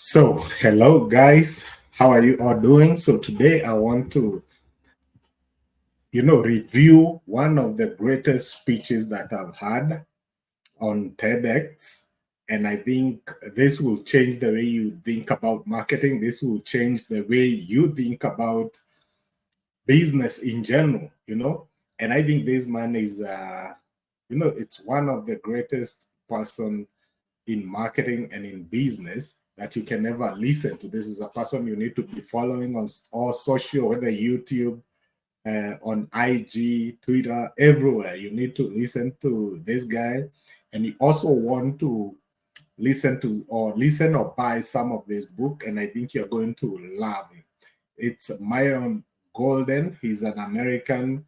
So, hello guys, how are you all doing? So, today I want to, review one of the greatest speeches that I've had on TEDx. And I think this will change the way you think about marketing. This will change the way you think about business in general. And I think this man is, it's one of the greatest person in marketing and in business that you can ever listen to. This is a person you need to be following on all social, whether YouTube, on IG, Twitter, everywhere. You need to listen to this guy. And you also want to listen or buy some of this book. And I think you're going to love it. It's Myron Golden. He's an American,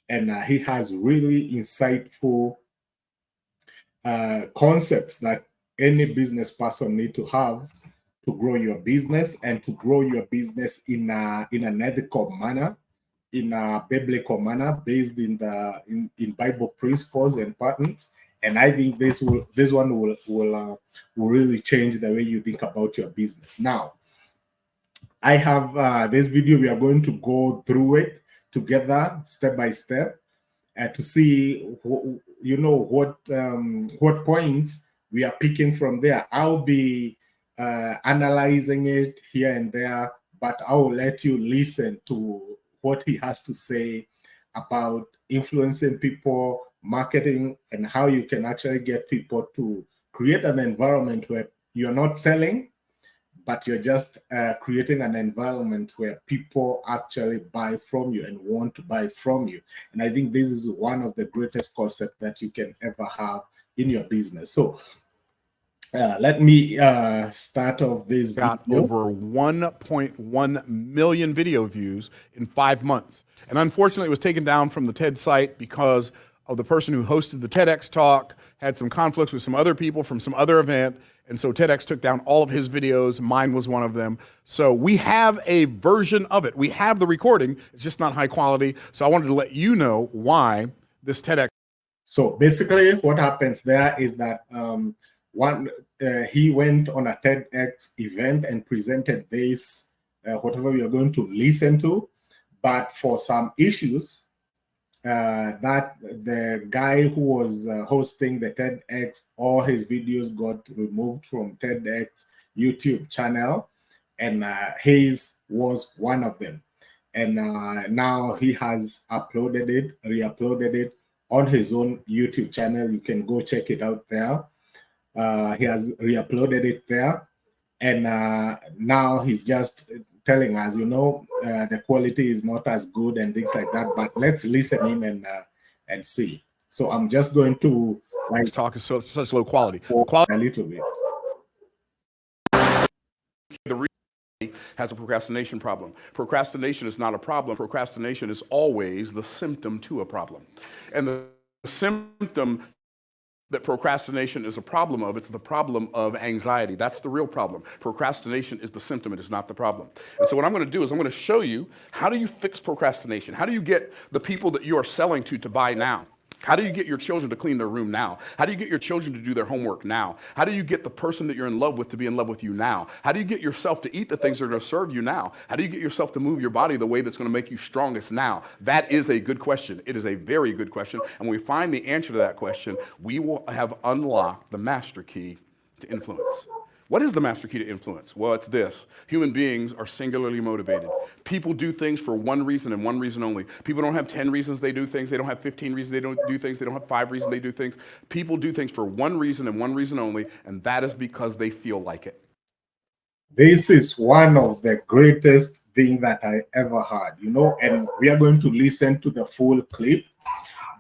and he has really insightful concepts that any business person need to have to grow your business and to grow your business in an ethical manner, in a biblical manner, based in Bible principles and patterns. And I think this one will really change the way you think about your business. Now, I have this video. We are going to go through it together, step by step, to see what points we are picking from there. I'll be analyzing it here and there, but I will let you listen to what he has to say about influencing people, marketing, and how you can actually get people to create an environment where you're not selling, but you're just creating an environment where people actually buy from you and want to buy from you. And I think this is one of the greatest concepts that you can ever have in your business. So let me start off this video. Got over 1.1 million video views in 5 months. And unfortunately, it was taken down from the TED site because of the person who hosted the TEDx Talk had some conflicts with some other people from some other event. And so TEDx took down all of his videos. Mine was one of them. So we have a version of it. We have the recording. It's just not high quality. So I wanted to let you know why this TEDx. So basically what happens there is that he went on a TEDx event and presented this, whatever we are going to listen to. But for some issues, that the guy who was hosting the TEDx, all his videos got removed from TEDx YouTube channel, and his was one of them. And now he has re-uploaded it on his own YouTube channel. You can go check it out there. He has re-uploaded it there, and now he's just telling us, the quality is not as good and things like that. But let's listen in and see. So I'm just going to talk is such low quality. A little bit. The reason has a procrastination problem. Procrastination is not a problem. Procrastination is always the symptom to a problem, and the symptom that procrastination is a problem of, it's the problem of anxiety. That's the real problem. Procrastination is the symptom, it is not the problem. And so what I'm going to do is I'm going to show you, how do you fix procrastination? How do you get the people that you are selling to buy now? How do you get your children to clean their room now? How do you get your children to do their homework now? How do you get the person that you're in love with to be in love with you now? How do you get yourself to eat the things that are going to serve you now? How do you get yourself to move your body the way that's going to make you strongest now? That is a good question. It is a very good question. And when we find the answer to that question, we will have unlocked the master key to influence. What is the master key to influence? Well, it's this. Human beings are singularly motivated. People do things for one reason and one reason only. People don't have 10 reasons they do things. They don't have 15 reasons they don't do things. They don't have 5 reasons they do things. People do things for one reason and one reason only, and that is because they feel like it. This is one of the greatest things that I ever heard, and we are going to listen to the full clip.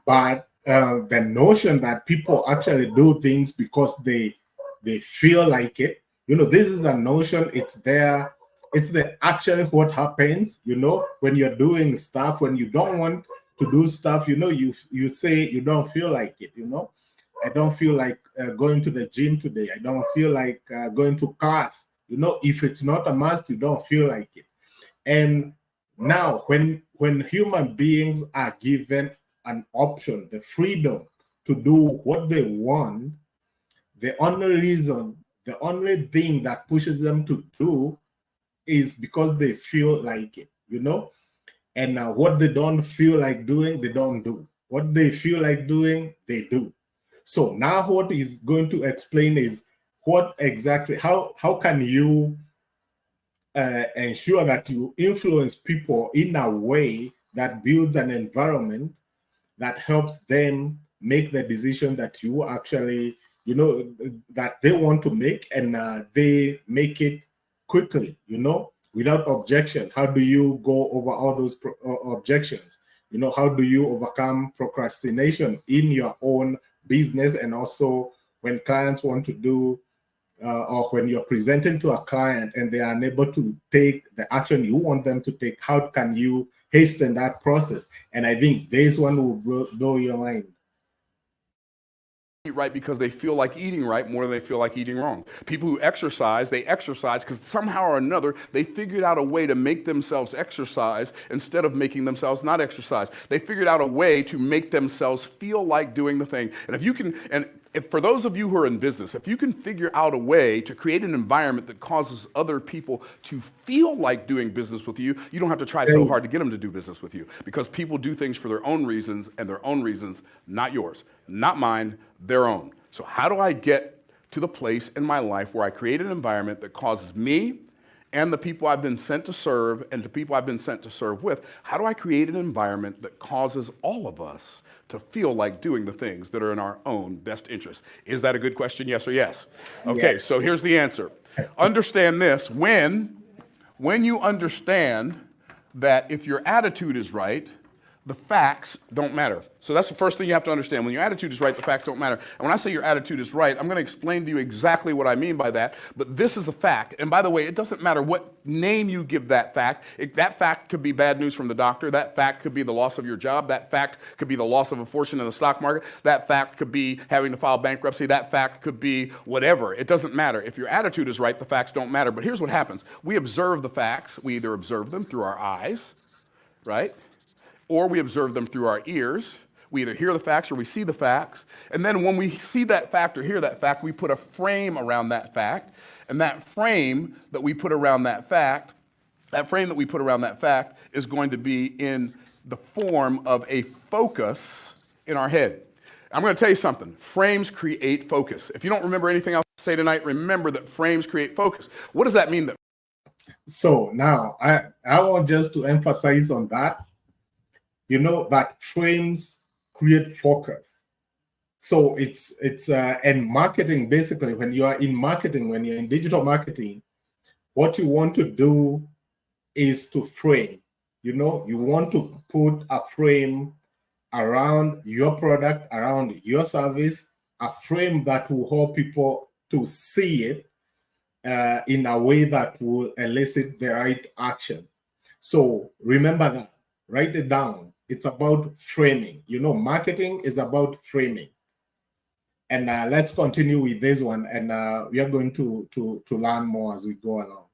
But the notion that people actually do things because they feel like it, this is a notion. It's there. It's actually what happens, when you're doing stuff, when you don't want to do stuff, you say you don't feel like it, I don't feel like going to the gym today. I don't feel like going to class. If it's not a must, you don't feel like it. And now when human beings are given an option, the freedom to do what they want, the only reason The only thing that pushes them to do is because they feel like it, you know? And what they don't feel like doing, they don't do. What they feel like doing, they do. So now what is going to explain is what exactly, how can you ensure that you influence people in a way that builds an environment that helps them make the decision that you actually, you know, that they want to make, and they make it quickly, you know, without objection. How do you go over all those objections? You know, how do you overcome procrastination in your own business, and also when clients want to do or when you're presenting to a client and they are unable to take the action you want them to take, how can you hasten that process? And I think this one will blow your mind. Eat right because they feel like eating right more than they feel like eating wrong. People who exercise, they exercise because somehow or another they figured out a way to make themselves exercise instead of making themselves not exercise. They figured out a way to make themselves feel like doing the thing. And if you can, and if for those of you who are in business, if you can figure out a way to create an environment that causes other people to feel like doing business with you, you don't have to try so hard to get them to do business with you, because people do things for their own reasons, and their own reasons, not yours, not mine, their own. So how do I get to the place in my life where I create an environment that causes me and the people I've been sent to serve and the people I've been sent to serve with, how do I create an environment that causes all of us to feel like doing the things that are in our own best interest? Is that a good question, yes or yes? Okay, yes. So here's the answer. Understand this, when you understand that if your attitude is right, the facts don't matter. So that's the first thing you have to understand. When your attitude is right, the facts don't matter. And when I say your attitude is right, I'm going to explain to you exactly what I mean by that. But this is a fact. And by the way, it doesn't matter what name you give that fact. That fact could be bad news from the doctor. That fact could be the loss of your job. That fact could be the loss of a fortune in the stock market. That fact could be having to file bankruptcy. That fact could be whatever. It doesn't matter. If your attitude is right, the facts don't matter. But here's what happens. We observe the facts. We either observe them through our eyes, right? Or we observe them through our ears. We either hear the facts or we see the facts. And then when we see that fact or hear that fact, we put a frame around that fact. And that frame that we put around that fact, is going to be in the form of a focus in our head. I'm going to tell you something. Frames create focus. If you don't remember anything else to say tonight, remember that frames create focus. What does that mean? So now I want just to emphasize on that. You know, that frames create focus. So it's and marketing, basically, when you are in marketing, when you're in digital marketing, what you want to do is to frame. You know, you want to put a frame around your product, around your service, a frame that will help people to see it in a way that will elicit the right action. So remember that, write it down. It's about framing. You know, marketing is about framing. And let's continue with this one, and we are going to learn more as we go along.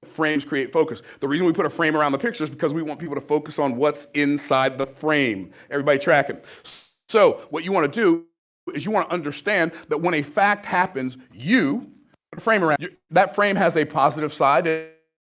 Frames create focus. The reason we put a frame around the picture is because we want people to focus on what's inside the frame. Everybody tracking? So what you want to do is you want to understand that when a fact happens, you put a frame around. That frame has a positive side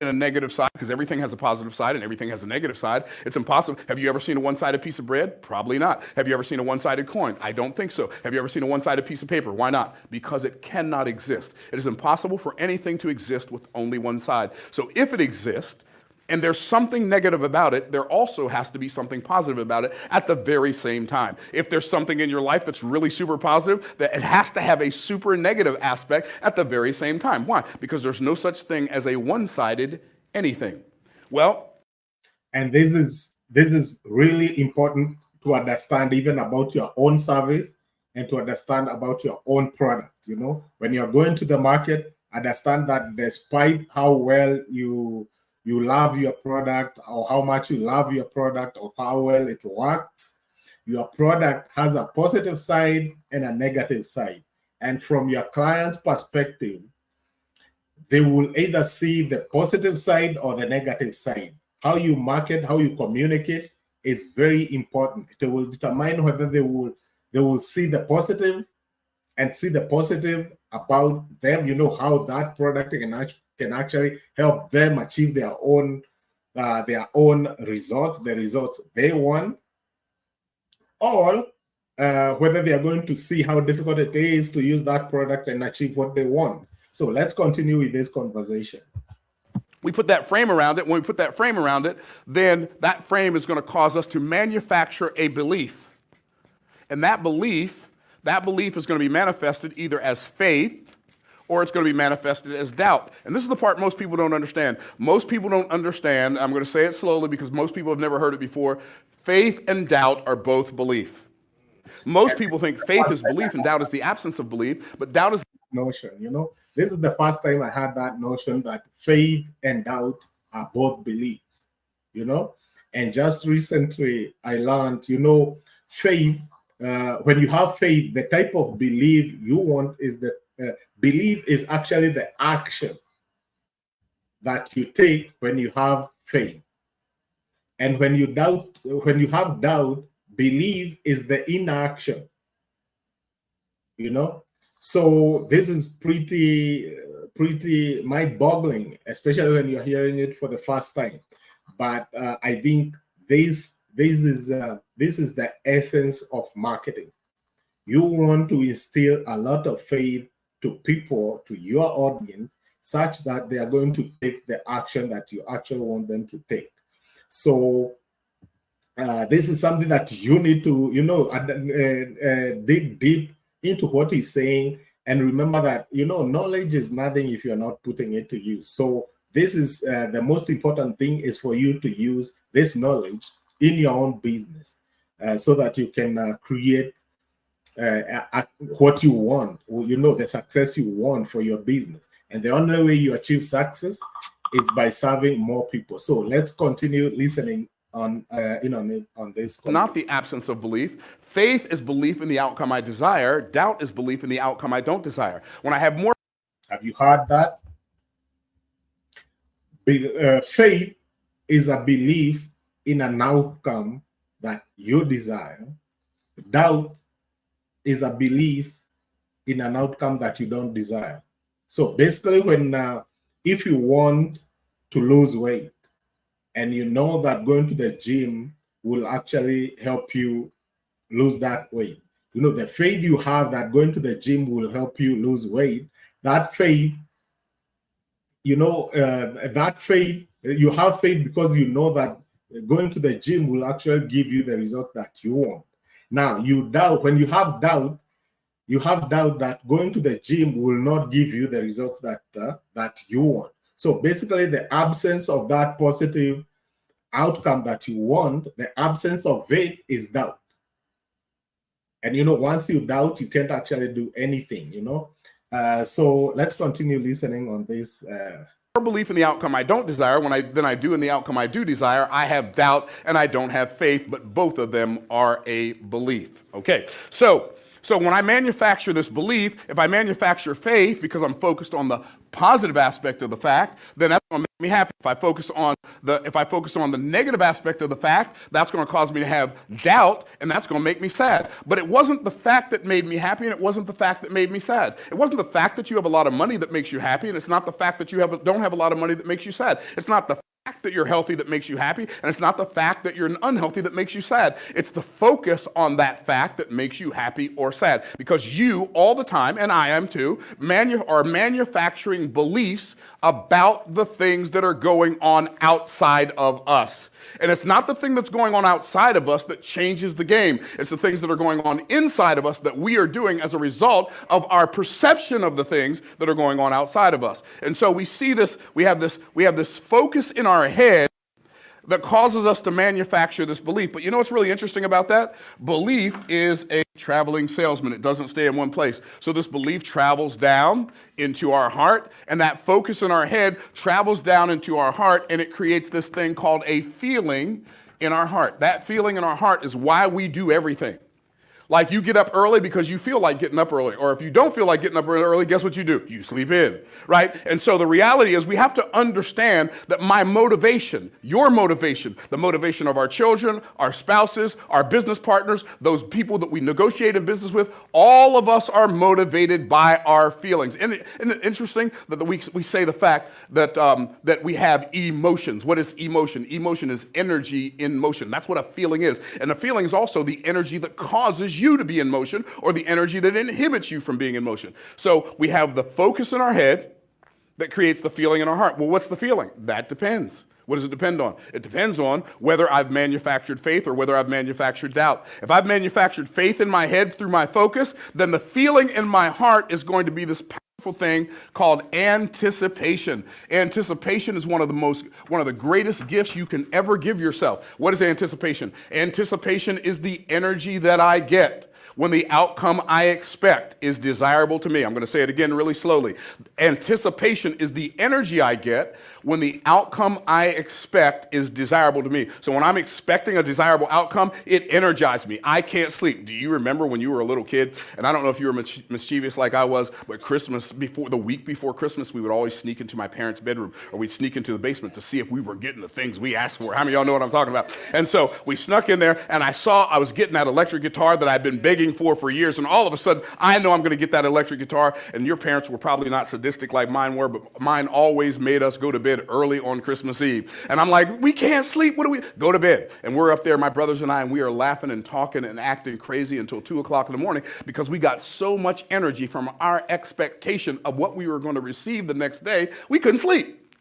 and a negative side, because everything has a positive side and everything has a negative side. It's impossible. Have you ever seen a one-sided piece of bread? Probably not. Have you ever seen a one-sided coin? I don't think so. Have you ever seen a one-sided piece of paper? Why not? Because it cannot exist. It is impossible for anything to exist with only one side. So if it exists, and there's something negative about it, there also has to be something positive about it at the very same time. If there's something in your life that's really super positive, that it has to have a super negative aspect at the very same time. Why? Because there's no such thing as a one-sided anything. Well, and this is really important to understand, even about your own service and to understand about your own product. You know, when you're going to the market, understand that despite how well you love your product, or how much you love your product, or how well it works, your product has a positive side and a negative side. And from your client's perspective, they will either see the positive side or the negative side. How you market, how you communicate is very important. It will determine whether they will They will see the positive and see the positive about them, how that product can actually help them achieve their own results, the results they want, or whether they are going to see how difficult it is to use that product and achieve what they want. So let's continue with this conversation. We put that frame around it. When we put that frame around it, then that frame is going to cause us to manufacture a belief. And that belief is going to be manifested either as faith or it's going to be manifested as doubt. And this is the part most people don't understand. Most people don't understand, I'm going to say it slowly because most people have never heard it before, faith and doubt are both belief. Most people think faith is belief and doubt is the absence of belief, but doubt is notion. This is the first time I had that notion that faith and doubt are both beliefs, and just recently I learned, faith, when you have faith, the type of belief you want is that belief is actually the action that you take when you have faith. And when you have doubt, belief is the inaction, So this is pretty mind-boggling, especially when you're hearing it for the first time. But I think this is the essence of marketing. You want to instill a lot of faith to people, to your audience, such that they are going to take the action that you actually want them to take. So this is something that you need to, dig deep into what he's saying, and remember that knowledge is nothing if you're not putting it to use. So this is the most important thing is for you to use this knowledge in your own business, so that you can create what you want, the success you want for your business. And the only way you achieve success is by serving more people. So let's continue listening on this. Not the absence of belief. Faith is belief in the outcome I desire. Doubt is belief in the outcome I don't desire. When I have more. Have you heard that? Faith is a belief in an outcome that you desire. Doubt is a belief in an outcome that you don't desire. So basically, if you want to lose weight, and you know that going to the gym will actually help you lose that weight, the faith you have that going to the gym will help you lose weight, that faith, you have faith because you know that going to the gym will actually give you the results that you want. Now, you doubt. When you have doubt that going to the gym will not give you the results that you want. So basically, the absence of that positive outcome that you want, the absence of it is doubt. And once you doubt, you can't actually do anything. So let's continue listening on this. More belief in the outcome I don't desire than I do in the outcome I do desire. I have doubt and I don't have faith, but both of them are a belief. Okay, so when I manufacture this belief, if I manufacture faith because I'm focused on the positive aspect of the fact, then that's going to make me happy. If I focus on the negative aspect of the fact, that's going to cause me to have doubt, and that's going to make me sad. But it wasn't the fact that made me happy, and it wasn't the fact that made me sad. It wasn't the fact that you have a lot of money that makes you happy, and it's not the fact that you don't have a lot of money that makes you sad. It's not the fact that you're healthy that makes you happy, and it's not the fact that you're unhealthy that makes you sad. It's the focus on that fact that makes you happy or sad, because you all the time, and I am too, are manufacturing beliefs about the things that are going on outside of us. And it's not the thing that's going on outside of us that changes the game. It's the things that are going on inside of us that we are doing as a result of our perception of the things that are going on outside of us. And so we see this, we have this focus in our head that causes us to manufacture this belief. But you know what's really interesting about that? Belief is a traveling salesman. It doesn't stay in one place. So this belief travels down into our heart, and that focus in our head travels down into our heart, and it creates this thing called a feeling in our heart. That feeling in our heart is why we do everything. Like you get up early because you feel like getting up early. Or if you don't feel like getting up early, guess what you do? You sleep in, right? And so the reality is we have to understand that my motivation, your motivation, the motivation of our children, our spouses, our business partners, those people that we negotiate in business with, all of us are motivated by our feelings. Isn't it interesting that we say the fact that, that we have emotions? What is emotion? Emotion is energy in motion. That's what a feeling is. And a feeling is also the energy that causes you to be in motion or the energy that inhibits you from being in motion. So we have the focus in our head that creates the feeling in our heart. Well, what's the feeling? That depends. What does it depend on? It depends on whether I've manufactured faith or whether I've manufactured doubt. If I've manufactured faith in my head through my focus, then the feeling in my heart is going to be this powerful thing called anticipation. Anticipation is one of the greatest gifts you can ever give yourself. What is anticipation? Anticipation is the energy that I get when the outcome I expect is desirable to me. I'm going to say it again really slowly. Anticipation is the energy I get when the outcome I expect is desirable to me. So when I'm expecting a desirable outcome, it energizes me. I can't sleep. Do you remember when you were a little kid? And I don't know if you were mischievous like I was, but the week before Christmas, we would always sneak into my parents' bedroom, or we'd sneak into the basement to see if we were getting the things we asked for. How many of y'all know what I'm talking about? And so we snuck in there, and I was getting that electric guitar that I'd been begging for years, and all of a sudden, I know I'm going to get that electric guitar, and your parents were probably not sadistic like mine were, but mine always made us go to bed early on Christmas Eve. And I'm like, we can't sleep. What do we? Go to bed. And we're up there, my brothers and I, and we are laughing and talking and acting crazy until 2 o'clock in the morning because we got so much energy from our expectation of what we were going to receive the next day, we couldn't sleep.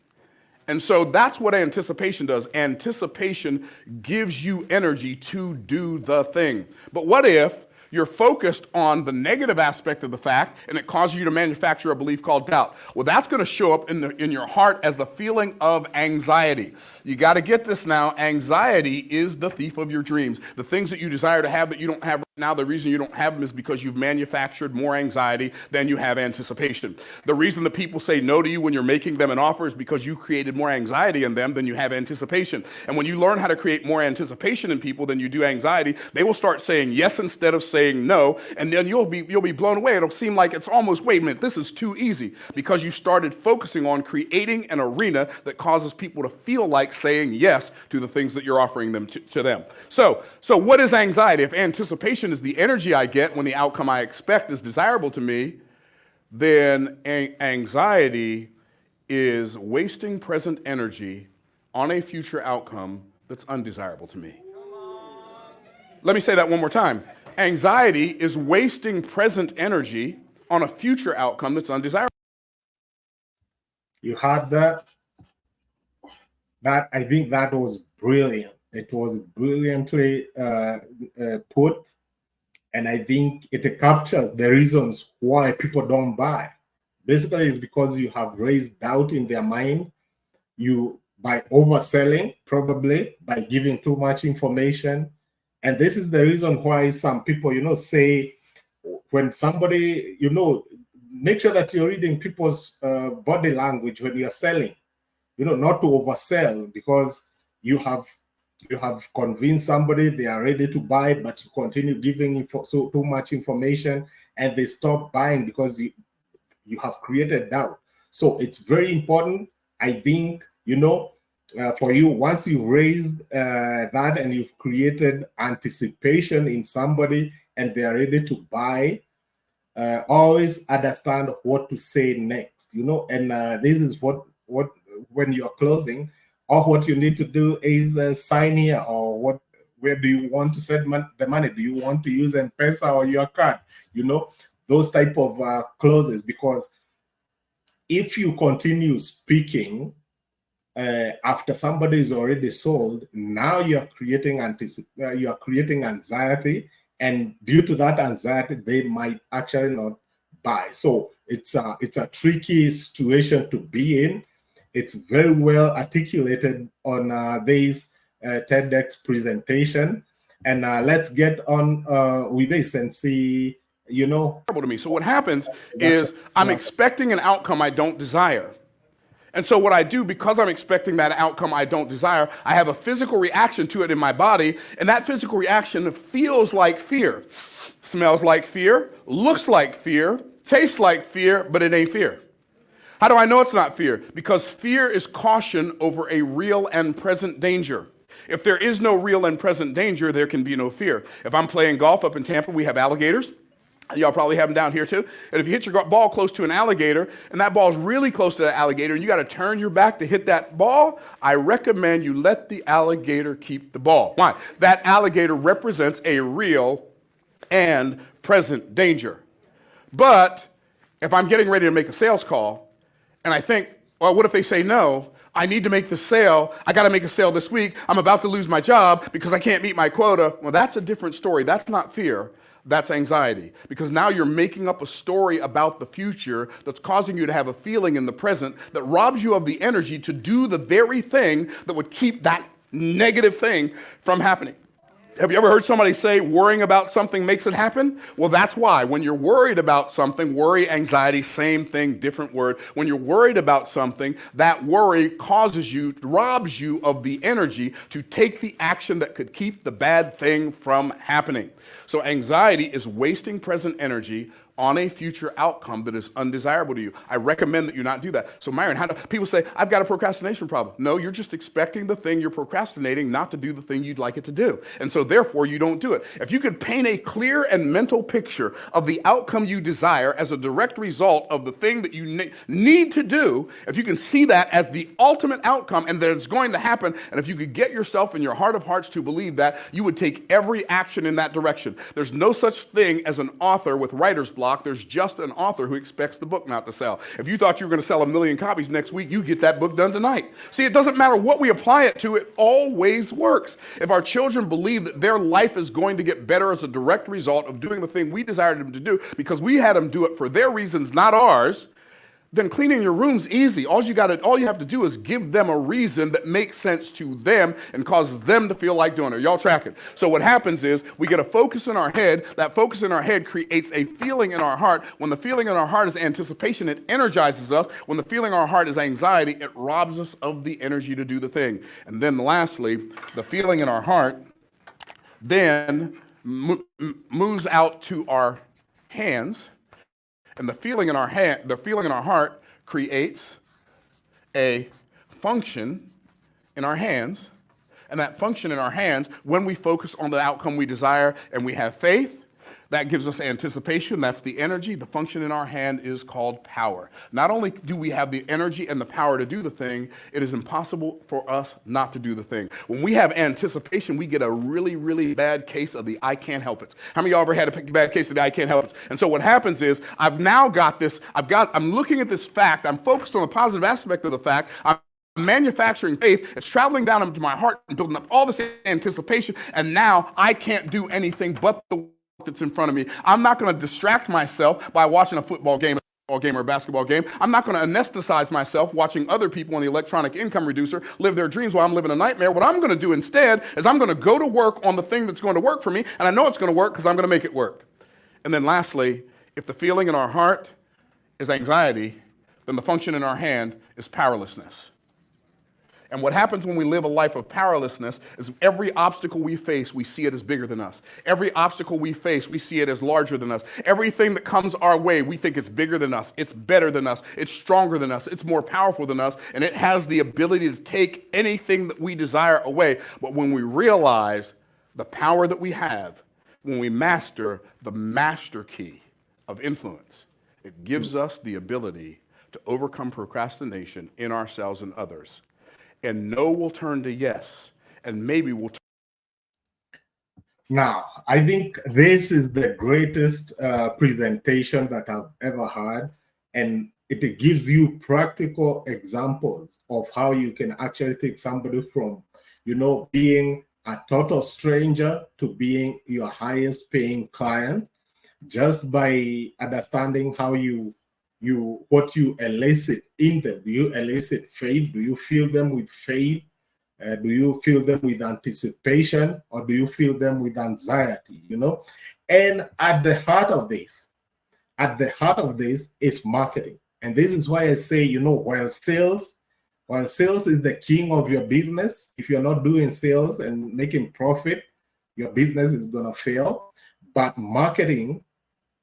And so that's what anticipation does. Anticipation gives you energy to do the thing. But what if you're focused on the negative aspect of the fact, and it causes you to manufacture a belief called doubt? Well, that's going to show up in your heart as the feeling of anxiety. You got to get this now. Anxiety is the thief of your dreams. The things that you desire to have that you don't have right now, the reason you don't have them is because you've manufactured more anxiety than you have anticipation. The reason that people say no to you when you're making them an offer is because you created more anxiety in them than you have anticipation. And when you learn how to create more anticipation in people than you do anxiety, they will start saying yes instead of saying no, and then you'll be blown away. It'll seem like it's almost, wait a minute, this is too easy, because you started focusing on creating an arena that causes people to feel like saying yes to the things that you're offering them to them. So what is anxiety? If anticipation is the energy I get when the outcome I expect is desirable to me, then anxiety is wasting present energy on a future outcome that's undesirable to me. Let me say that one more time. Anxiety is wasting present energy on a future outcome that's undesirable. You had that? I think that was brilliant. It was brilliantly put, and I think it captures the reasons why people don't buy. Basically, it's because you have raised doubt in their mind. By overselling, probably by giving too much information. And this is the reason why some people, say when somebody, make sure that you're reading people's body language when you're selling, not to oversell, because you have convinced somebody they are ready to buy, but you continue giving too much information and they stop buying because you have created doubt. So it's very important, I think, for you, once you've raised that and you've created anticipation in somebody and they are ready to buy, always understand what to say next, and this is what when you're closing, or what you need to do is sign here, or where do you want to send the money? Do you want to use M-Pesa or your card? Those type of clauses, because if you continue speaking after somebody is already sold, now you're creating anxiety, and due to that anxiety, they might actually not buy. So it's a tricky situation to be in. It's very well articulated on this TEDx presentation, and let's get on with this and see. To me. So what happens is I'm expecting an outcome I don't desire. And so what I do, because I'm expecting that outcome I don't desire, I have a physical reaction to it in my body, and that physical reaction feels like fear, smells like fear, looks like fear, tastes like fear, but it ain't fear. How do I know it's not fear? Because fear is caution over a real and present danger. If there is no real and present danger, there can be no fear. If I'm playing golf up in Tampa, we have alligators. Y'all probably have them down here too. And if you hit your ball close to an alligator, and that ball is really close to that alligator, and you got to turn your back to hit that ball, I recommend you let the alligator keep the ball. Why? That alligator represents a real and present danger. But if I'm getting ready to make a sales call, and I think, well, what if they say no? I need to make the sale. I got to make a sale this week. I'm about to lose my job because I can't meet my quota. Well, that's a different story. That's not fear. That's anxiety, because now you're making up a story about the future that's causing you to have a feeling in the present that robs you of the energy to do the very thing that would keep that negative thing from happening. Have you ever heard somebody say worrying about something makes it happen? Well, that's why. When you're worried about something, worry, anxiety, same thing, different word. When you're worried about something, that worry causes you, robs you of the energy to take the action that could keep the bad thing from happening. So anxiety is wasting present energy on a future outcome that is undesirable to you. I recommend that you not do that. So Myron, how do people say, I've got a procrastination problem? No, you're just expecting the thing you're procrastinating not to do the thing you'd like it to do. And so therefore you don't do it. If you could paint a clear and mental picture of the outcome you desire as a direct result of the thing that you need to do, if you can see that as the ultimate outcome and that it's going to happen, and if you could get yourself in your heart of hearts to believe that, you would take every action in that direction. There's no such thing as an author with writer's block. There's just an author who expects the book not to sell. If you thought you were going to sell 1 million copies next week, you get that book done tonight. See, it doesn't matter what we apply it to, it always works. If our children believe that their life is going to get better as a direct result of doing the thing we desired them to do because we had them do it for their reasons, not ours, then cleaning your room's easy. All you have to do is give them a reason that makes sense to them and causes them to feel like doing it. Y'all tracking? So what happens is we get a focus in our head. That focus in our head creates a feeling in our heart. When the feeling in our heart is anticipation, it energizes us. When the feeling in our heart is anxiety, it robs us of the energy to do the thing. And then lastly, the feeling in our heart then moves out to our hands. And the feeling in our heart creates a function in our hands. And that function in our hands, when we focus on the outcome we desire and we have faith, that gives us anticipation. That's the energy. The function in our hand is called power. Not only do we have the energy and the power to do the thing, it is impossible for us not to do the thing. When we have anticipation, we get a really, really bad case of the I can't help it. How many of y'all ever had a bad case of the I can't help it? And so what happens is I've now got this, I'm looking at this fact, I'm focused on the positive aspect of the fact, I'm manufacturing faith, it's traveling down into my heart and building up all this anticipation, and now I can't do anything but the that's in front of me. I'm not going to distract myself by watching a football game or a basketball game. I'm not going to anesthetize myself watching other people on the electronic income reducer live their dreams while I'm living a nightmare. What I'm going to do instead is I'm going to go to work on the thing that's going to work for me, and I know it's going to work because I'm going to make it work. And then lastly, if the feeling in our heart is anxiety, then the function in our hand is powerlessness. And what happens when we live a life of powerlessness is every obstacle we face, we see it as bigger than us. Every obstacle we face, we see it as larger than us. Everything that comes our way, we think it's bigger than us, it's better than us, it's stronger than us, it's more powerful than us, and it has the ability to take anything that we desire away. But when we realize the power that we have, when we master the master key of influence, it gives us the ability to overcome procrastination in ourselves and others. And no will turn to yes, and maybe will turn. Now, I think this is the greatest presentation that I've ever had, and it gives you practical examples of how you can actually take somebody from, being a total stranger to being your highest paying client just by understanding how what you elicit in them. Do you elicit faith? Do you fill them with faith? Do you fill them with anticipation, or do you fill them with anxiety? And at the heart of this is marketing. And this is why I say, while sales While sales is the king of your business, if you're not doing sales and making profit, your business is gonna fail. But marketing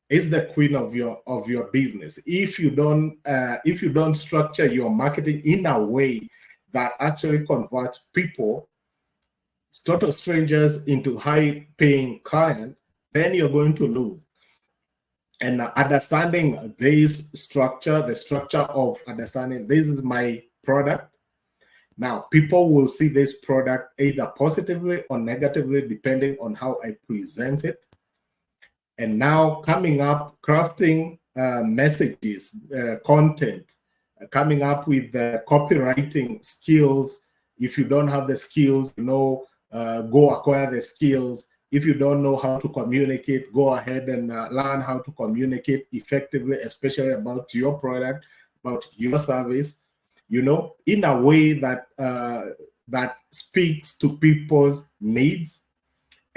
is the queen of your business. If you don't structure your marketing in a way that actually converts people, total strangers, into high-paying client, then you're going to lose. And understanding this structure, the structure of understanding this is my product. Now, people will see this product either positively or negatively, depending on how I present it. And now coming up, crafting messages, content, coming up with copywriting skills. If you don't have the skills, go acquire the skills. If you don't know how to communicate, go ahead and learn how to communicate effectively, especially about your product, about your service, in a way that that speaks to people's needs.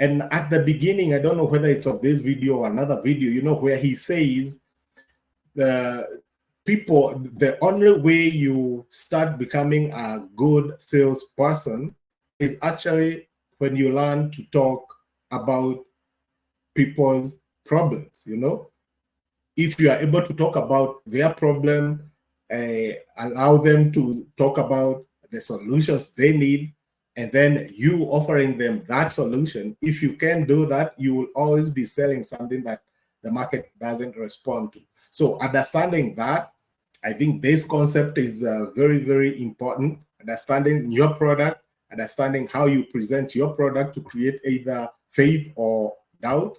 And at the beginning, I don't know whether it's of this video or another video, where he says the only way you start becoming a good salesperson is actually when you learn to talk about people's problems. If you are able to talk about their problem, allow them to talk about the solutions they need, and then you offering them that solution. If you can do that, you will always be selling something that the market doesn't respond to. So understanding that, I think this concept is very, very important. Understanding your product, understanding how you present your product to create either faith or doubt.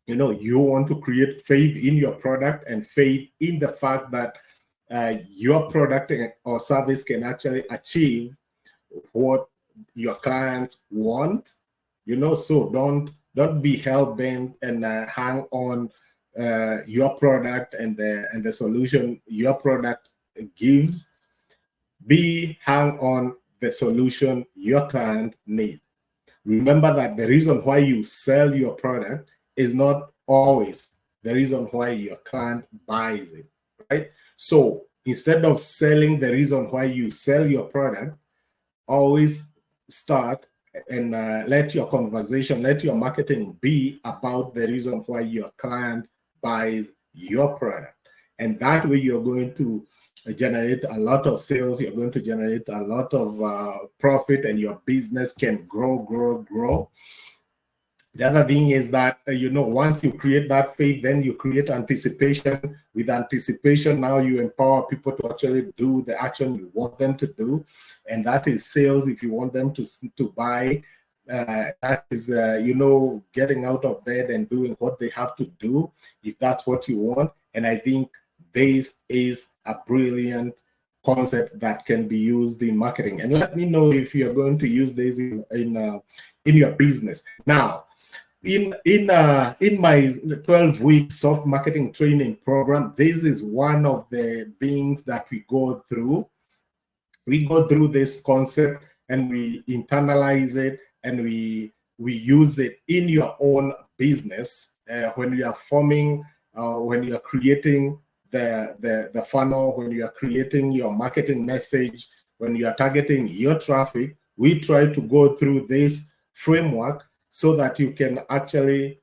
You want to create faith in your product and faith in the fact that your product or service can actually achieve what your clients want. So don't be hell-bent and hang on your product and the solution your product gives. Be hang on the solution your client needs. Remember that the reason why you sell your product is not always the reason why your client buys it, right? So instead of selling the reason why you sell your product, always start and let your conversation, let your marketing be about the reason why your client buys your product. And that way you're going to generate a lot of sales, you're going to generate a lot of profit, and your business can grow. The other thing is that, once you create that faith, then you create anticipation. With anticipation, now you empower people to actually do the action you want them to do. And that is sales. If you want them to buy, that is, getting out of bed and doing what they have to do, if that's what you want. And I think this is a brilliant concept that can be used in marketing. And let me know if you're going to use this in your business. Now, in my 12-week soft marketing training program, this is one of the things that we go through. We go through this concept and we internalize it, and we use it in your own business when you are forming, when you are creating the funnel, when you are creating your marketing message, when you are targeting your traffic. We try to go through this framework so that you can actually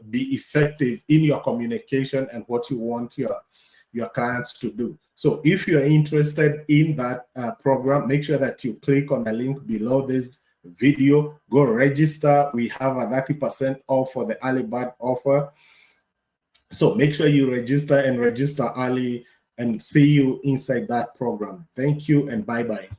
be effective in your communication and what you want your clients to do. So if you're interested in that program, make sure that you click on the link below this video, go register. We have a 30% off for the early bird offer. So make sure you register early, and see you inside that program. Thank you and bye-bye.